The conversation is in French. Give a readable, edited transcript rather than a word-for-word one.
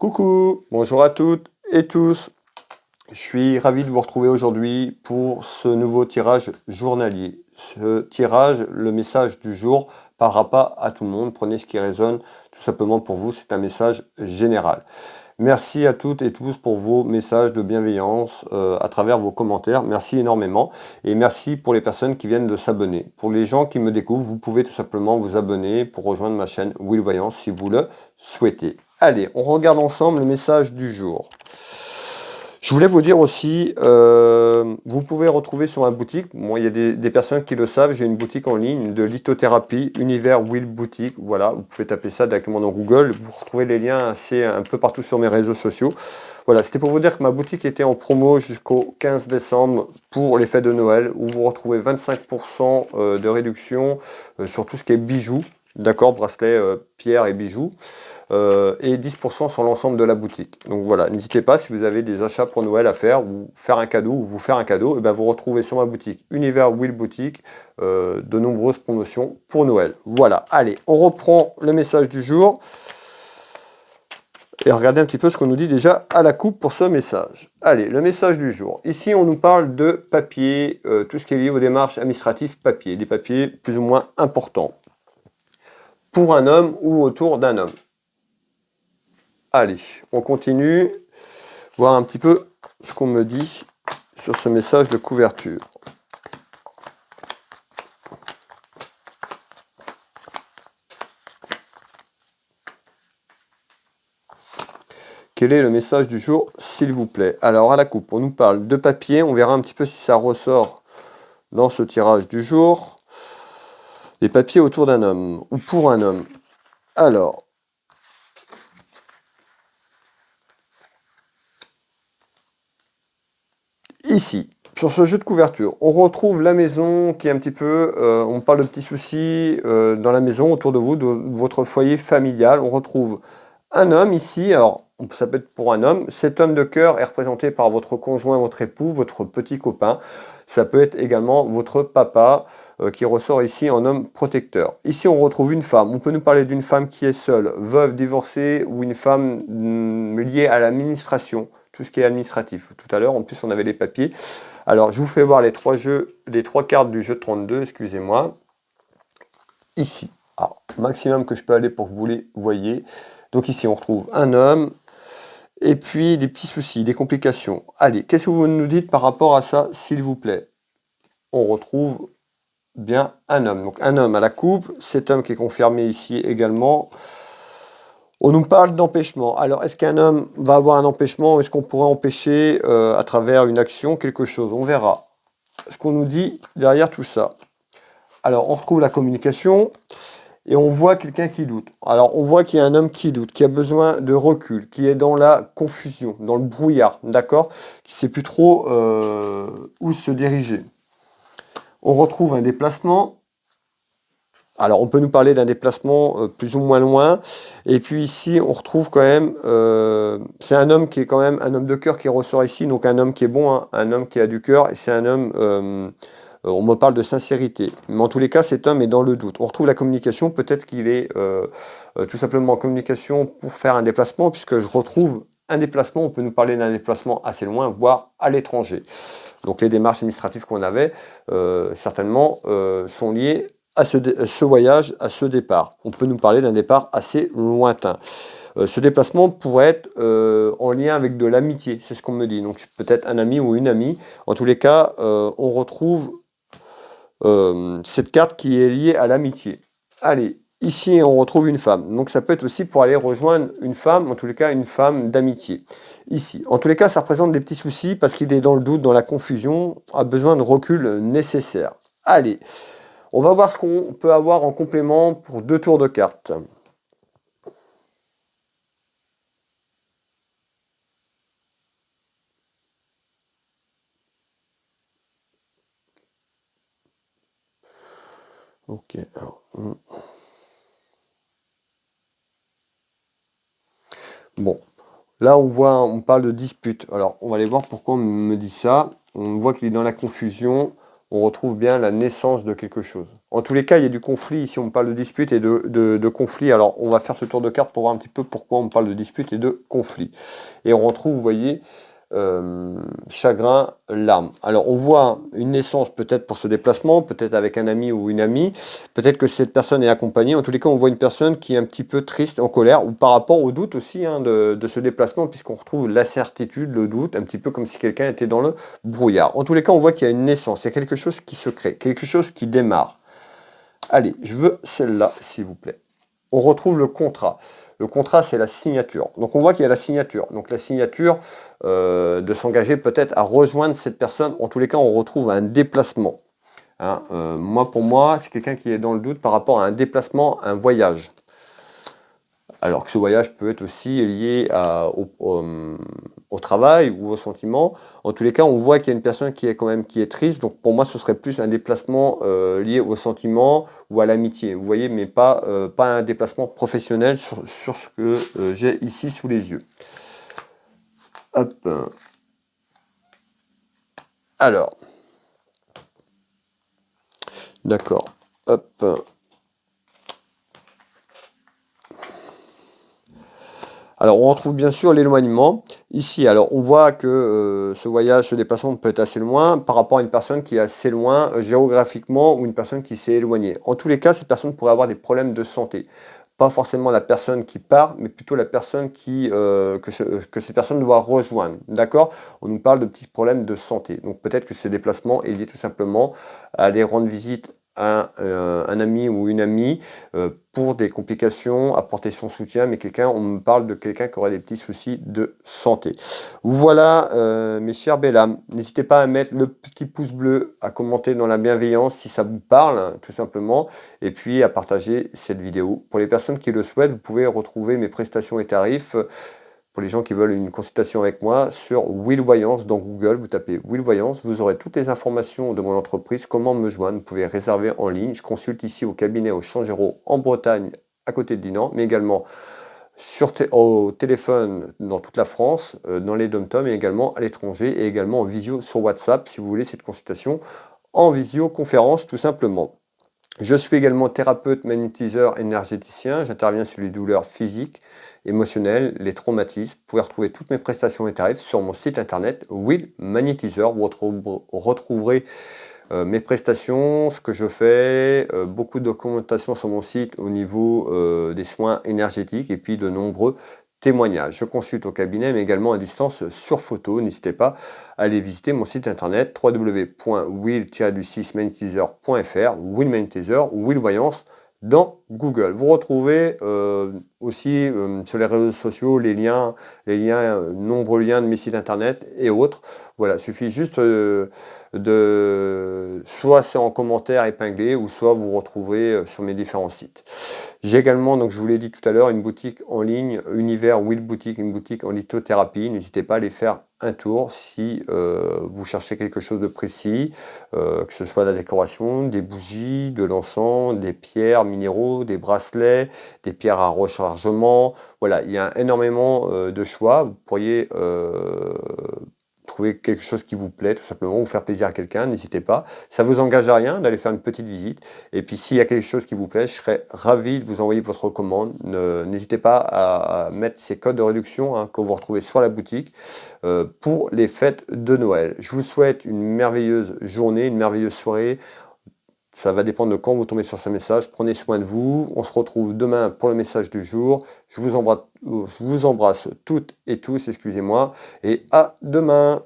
Coucou, bonjour à toutes et tous. Je suis ravi de vous retrouver aujourd'hui pour ce nouveau tirage journalier. Ce tirage, le message du jour, parlera pas à tout le monde. Prenez ce qui résonne tout simplement pour vous. C'est un message général. Merci à toutes et tous pour vos messages de bienveillance à travers vos commentaires. Merci énormément. Et merci pour les personnes qui viennent de s'abonner. Pour les gens qui me découvrent, vous pouvez tout simplement vous abonner pour rejoindre ma chaîne Will Voyance si vous le souhaitez. Allez, on regarde ensemble le message du jour. Je voulais vous dire aussi, vous pouvez retrouver sur ma boutique, moi il y a des personnes qui le savent, j'ai une boutique en ligne de lithothérapie, Univers Will Boutique, voilà, vous pouvez taper ça directement dans Google, vous retrouvez les liens un peu partout sur mes réseaux sociaux. Voilà, c'était pour vous dire que ma boutique était en promo jusqu'au 15 décembre pour les fêtes de Noël, où vous retrouvez 25% de réduction sur tout ce qui est bijoux, d'accord, bracelets, pierres et bijoux. Et 10% sur l'ensemble de la boutique. Donc voilà, n'hésitez pas si vous avez des achats pour Noël à faire ou faire un cadeau ou vous faire un cadeau, et bien vous retrouvez sur ma boutique Univers Will Boutique de nombreuses promotions pour Noël. Voilà, allez, on reprend le message du jour et regardez un petit peu ce qu'on nous dit déjà à la coupe pour ce message. Allez, le message du jour. Ici, on nous parle de papier, tout ce qui est lié aux démarches administratives papier, des papiers plus ou moins importants pour un homme ou autour d'un homme. Allez, on continue, voir un petit peu ce qu'on me dit sur ce message de couverture. Quel est le message du jour, s'il vous plaît? Alors, à la coupe, on nous parle de papier, on verra un petit peu si ça ressort dans ce tirage du jour. Des papiers autour d'un homme, ou pour un homme. Alors, ici, sur ce jeu de couverture, on retrouve la maison qui est un petit peu, on parle de petits soucis dans la maison autour de vous, de votre foyer familial. On retrouve un homme ici, alors ça peut être pour un homme, cet homme de cœur est représenté par votre conjoint, votre époux, votre petit copain. Ça peut être également votre papa qui ressort ici en homme protecteur. Ici on retrouve une femme, on peut nous parler d'une femme qui est seule, veuve, divorcée ou une femme liée à l'administration. Tout ce qui est administratif. Tout à l'heure, en plus, on avait les papiers. Alors, je vous fais voir les trois cartes du jeu 32, excusez-moi. Ici. Alors, maximum que je peux aller pour que vous les voyez. Donc ici, on retrouve un homme. Et puis, des petits soucis, des complications. Allez, qu'est-ce que vous nous dites par rapport à ça, s'il vous plaît? On retrouve bien un homme. Donc, un homme à la coupe. Cet homme qui est confirmé ici également. On nous parle d'empêchement. Alors, est-ce qu'un homme va avoir un empêchement? Est-ce qu'on pourrait empêcher à travers une action quelque chose? On verra. Ce qu'on nous dit derrière tout ça. Alors, on retrouve la communication et on voit quelqu'un qui doute. Alors, on voit qu'il y a un homme qui doute, qui a besoin de recul, qui est dans la confusion, dans le brouillard, d'accord? Qui ne sait plus trop où se diriger. On retrouve un déplacement. Alors, on peut nous parler d'un déplacement plus ou moins loin. Et puis ici, on retrouve quand même... c'est un homme qui est quand même un homme de cœur qui ressort ici. Donc, un homme qui est bon, hein, un homme qui a du cœur. Et c'est un homme... on me parle de sincérité. Mais en tous les cas, cet homme est dans le doute. On retrouve la communication. Peut-être qu'il est tout simplement en communication pour faire un déplacement. Puisque je retrouve un déplacement. On peut nous parler d'un déplacement assez loin, voire à l'étranger. Donc, les démarches administratives qu'on avait, certainement, sont liées à ce voyage, à ce départ. On peut nous parler d'un départ assez lointain. Ce déplacement pourrait être en lien avec de l'amitié, c'est ce qu'on me dit. Donc peut-être un ami ou une amie. En tous les cas, on retrouve cette carte qui est liée à l'amitié. Allez, ici on retrouve une femme. Donc ça peut être aussi pour aller rejoindre une femme, en tous les cas une femme d'amitié. Ici, en tous les cas, ça représente des petits soucis parce qu'il est dans le doute, dans la confusion, a besoin de recul nécessaire. Allez. On va voir ce qu'on peut avoir en complément pour 2 tours de cartes. Ok. Alors, bon. Là, on parle de dispute. Alors, on va aller voir pourquoi on me dit ça. On voit qu'il est dans la confusion. on retrouve bien la naissance de quelque chose. En tous les cas, il y a du conflit. Ici, on parle de dispute et de conflit. Alors, on va faire ce tour de carte pour voir un petit peu pourquoi on parle de dispute et de conflit. Et on retrouve, vous voyez, chagrin, larmes. Alors, on voit une naissance peut-être pour ce déplacement, peut-être avec un ami ou une amie. Peut-être que cette personne est accompagnée. En tous les cas, on voit une personne qui est un petit peu triste, en colère, ou par rapport au doute aussi hein, de ce déplacement, puisqu'on retrouve l'incertitude, le doute, un petit peu comme si quelqu'un était dans le brouillard. En tous les cas, on voit qu'il y a une naissance, il y a quelque chose qui se crée, quelque chose qui démarre. Allez, je veux celle-là, s'il vous plaît. On retrouve le contrat. Le contrat, c'est la signature. Donc on voit qu'il y a la signature. Donc la signature de s'engager peut-être à rejoindre cette personne. En tous les cas, on retrouve un déplacement. Hein, moi, pour moi, c'est quelqu'un qui est dans le doute par rapport à un déplacement, un voyage. Alors que ce voyage peut être aussi lié au travail ou au sentiment. En tous les cas, on voit qu'il y a une personne qui est triste. Donc pour moi, ce serait plus un déplacement lié au sentiment ou à l'amitié. Vous voyez, mais pas un déplacement professionnel sur ce que j'ai ici sous les yeux. Hop. Alors. D'accord. Hop. Alors, on retrouve bien sûr l'éloignement. Ici, alors, on voit que ce voyage, ce déplacement peut être assez loin par rapport à une personne qui est assez loin géographiquement ou une personne qui s'est éloignée. En tous les cas, cette personne pourrait avoir des problèmes de santé. Pas forcément la personne qui part, mais plutôt la personne que cette personne doit rejoindre. D'accord? On nous parle de petits problèmes de santé. Donc, peut-être que ce déplacement est lié tout simplement à aller rendre visite à un ami ou une amie pour des complications, apporter son soutien, mais on me parle de quelqu'un qui aurait des petits soucis de santé. Voilà, mes chers belles âmes, n'hésitez pas à mettre le petit pouce bleu, à commenter dans la bienveillance si ça vous parle, hein, tout simplement, et puis à partager cette vidéo. Pour les personnes qui le souhaitent, vous pouvez retrouver mes prestations et tarifs. Pour les gens qui veulent une consultation avec moi, sur Will Voyance dans Google, vous tapez Will Voyance, vous aurez toutes les informations de mon entreprise, comment me joindre, vous pouvez réserver en ligne. Je consulte ici au cabinet au Changero en Bretagne, à côté de Dinan, mais également au téléphone dans toute la France, dans les dom-toms et également à l'étranger, et également en visio sur WhatsApp si vous voulez cette consultation en visioconférence tout simplement. Je suis également thérapeute, magnétiseur, énergéticien. J'interviens sur les douleurs physiques, émotionnelles, les traumatismes. Vous pouvez retrouver toutes mes prestations et tarifs sur mon site internet Will Magnétiseur. Vous retrouverez mes prestations, ce que je fais, beaucoup de documentation sur mon site au niveau des soins énergétiques et puis de nombreux témoignages. Je consulte au cabinet, mais également à distance sur photo. N'hésitez pas à aller visiter mon site internet www.will-magnétiseur.fr, Will Magnétiseur ou Will Voyance dans Google. Vous retrouvez aussi sur les réseaux sociaux les liens, nombreux liens de mes sites internet et autres. Voilà, il suffit juste soit c'est en commentaire épinglé ou soit vous retrouvez sur mes différents sites. J'ai également, donc je vous l'ai dit tout à l'heure, une boutique en ligne, Univers Will Boutique, une boutique en lithothérapie. N'hésitez pas à aller faire un tour si vous cherchez quelque chose de précis, que ce soit la décoration, des bougies, de l'encens, des pierres minéraux, des bracelets, des pierres à rechargement. Voilà, il y a énormément de choix. Vous pourriez trouver quelque chose qui vous plaît, tout simplement, ou faire plaisir à quelqu'un, n'hésitez pas. Ça ne vous engage à rien d'aller faire une petite visite. Et puis s'il y a quelque chose qui vous plaît, je serais ravi de vous envoyer votre commande. N'hésitez pas à mettre ces codes de réduction hein, que vous retrouvez sur la boutique pour les fêtes de Noël. Je vous souhaite une merveilleuse journée, une merveilleuse soirée. Ça va dépendre de quand vous tombez sur ce message. Prenez soin de vous. On se retrouve demain pour le message du jour. Je vous embrasse toutes et tous, excusez-moi. Et à demain.